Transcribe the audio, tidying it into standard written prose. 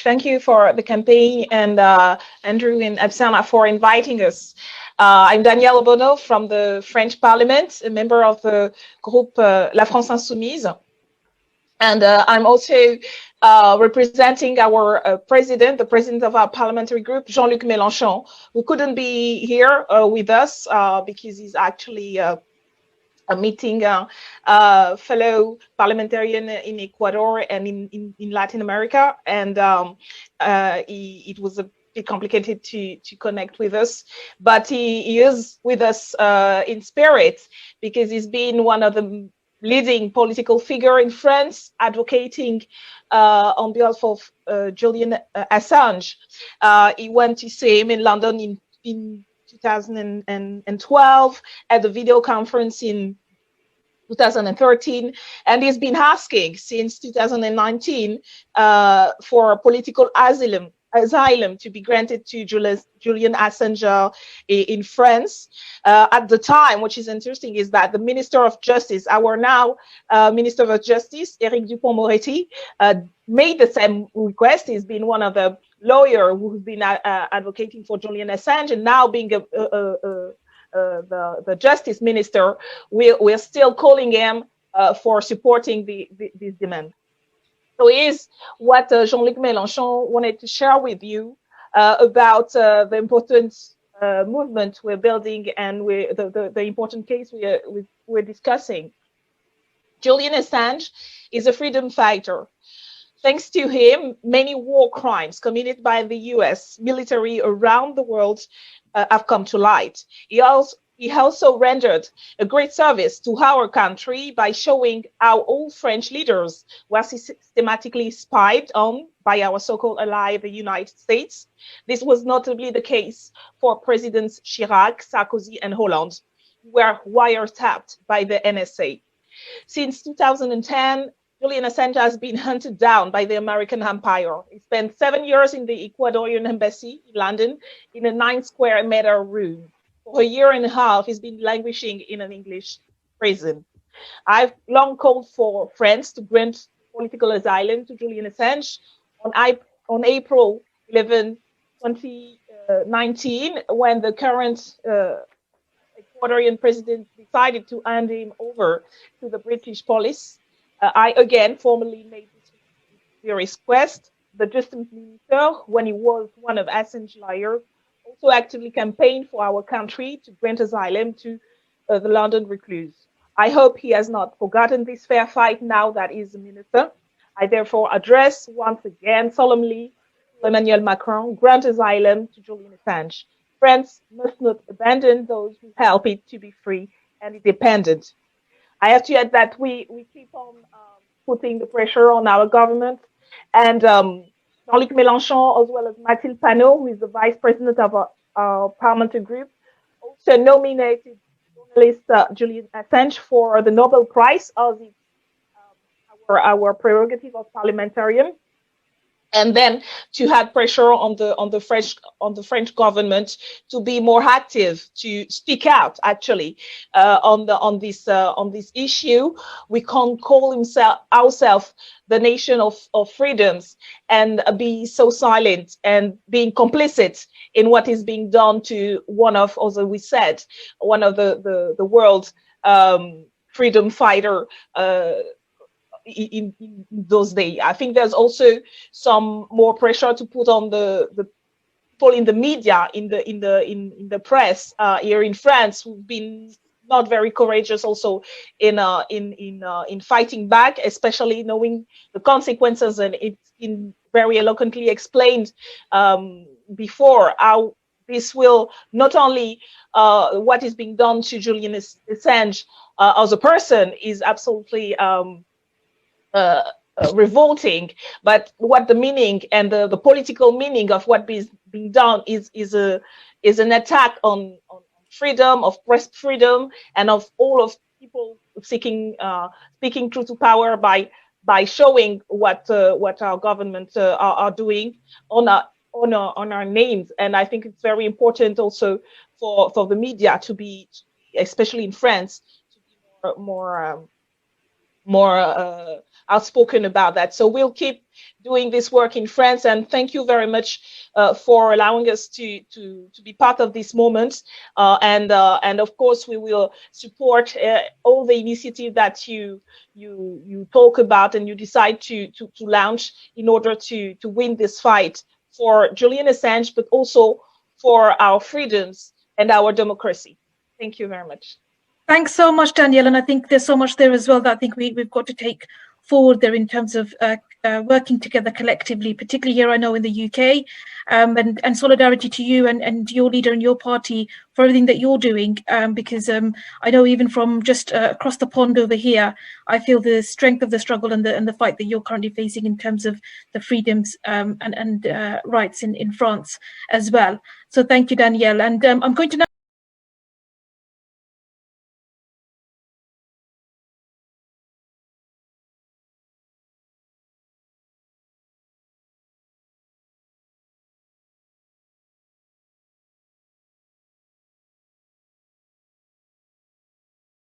Thank you for the campaign and Andrew and Absana for inviting us. I'm Danièle Obono from the French Parliament, a member of the group La France Insoumise. And I'm also representing our president, the president of our parliamentary group, Jean-Luc Mélenchon, who couldn't be here with us because he's actually meeting fellow parliamentarian in Ecuador and in Latin America. And it was a bit complicated to connect with us, but he is with us in spirit because he's been one of the leading political figure in France, advocating on behalf of Julian Assange. He went to see him in London in 2012 at the video conference in 2013, and he's been asking since 2019 for political asylum to be granted to Julian Assange in France. At the time, which is interesting, is that the Minister of Justice, our now Minister of Justice, Éric Dupond-Moretti, made the same request. He's been one of the lawyers who's been advocating for Julian Assange, and now being the Justice Minister, we're still calling him for supporting this demand. So here's what Jean-Luc Mélenchon wanted to share with you about the important movement we're building and the important case we're discussing. Julian Assange is a freedom fighter. Thanks to him, many war crimes committed by the US military around the world have come to light. He also rendered a great service to our country by showing how all French leaders were systematically spied on by our so-called ally, the United States. This was notably the case for Presidents Chirac, Sarkozy, and Hollande, who were wiretapped by the NSA. Since 2010, Julian Assange has been hunted down by the American empire. He spent 7 years in the Ecuadorian embassy in London in a 9-square-meter room. For a year and a half, he's been languishing in an English prison. I've long called for France to grant political asylum to Julian Assange. On April 11, 2019, when the current Ecuadorian president decided to hand him over to the British police, I again formally made this request. The Justice Minister, when he was one of Assange's lawyers, also actively campaigned for our country to grant asylum to the London recluse. I hope he has not forgotten this fair fight now that he's the minister. I therefore address once again solemnly Emmanuel Macron, grant asylum to Julian Assange. France must not abandon those who help it to be free and independent. I have to add that we keep on putting the pressure on our government, and Jean-Luc Mélenchon, as well as Mathilde Panot, who is the vice president of our parliamentary group, also nominated journalist Julian Assange for the Nobel Prize, as it's our prerogative as parliamentarian. And then to have pressure on the French government to be more active, to speak out actually on this issue. We can't call ourselves the nation of freedoms and be so silent and being complicit in what is being done to one of, as we said, one of the world freedom fighter. In those days, I think there's also some more pressure to put on the people in the media, in the press here in France, who've been not very courageous also in fighting back, especially knowing the consequences, and it's been very eloquently explained before how this will not only what is being done to Julian Assange as a person is absolutely revolting, but what the meaning and the political meaning of what is being done is an attack on freedom, of press freedom, and of all of people seeking speaking truth to power by showing what our government are doing on our names. And I think it's very important also for the media to be, especially in France, to be more outspoken about that. So we'll keep doing this work in France, and thank you very much for allowing us to be part of this moment. And of course, we will support all the initiatives that you talk about and you decide to launch in order to win this fight for Julian Assange, but also for our freedoms and our democracy. Thank you very much. Thanks so much, Danièle. And I think there's so much there as well that I think we've got to take forward there in terms of working together collectively, particularly here, I know, in the UK, and solidarity to you and your leader and your party for everything that you're doing, because I know even from just across the pond over here, I feel the strength of the struggle and the fight that you're currently facing in terms of the freedoms and rights in France as well. So thank you, Danièle. And I'm going to now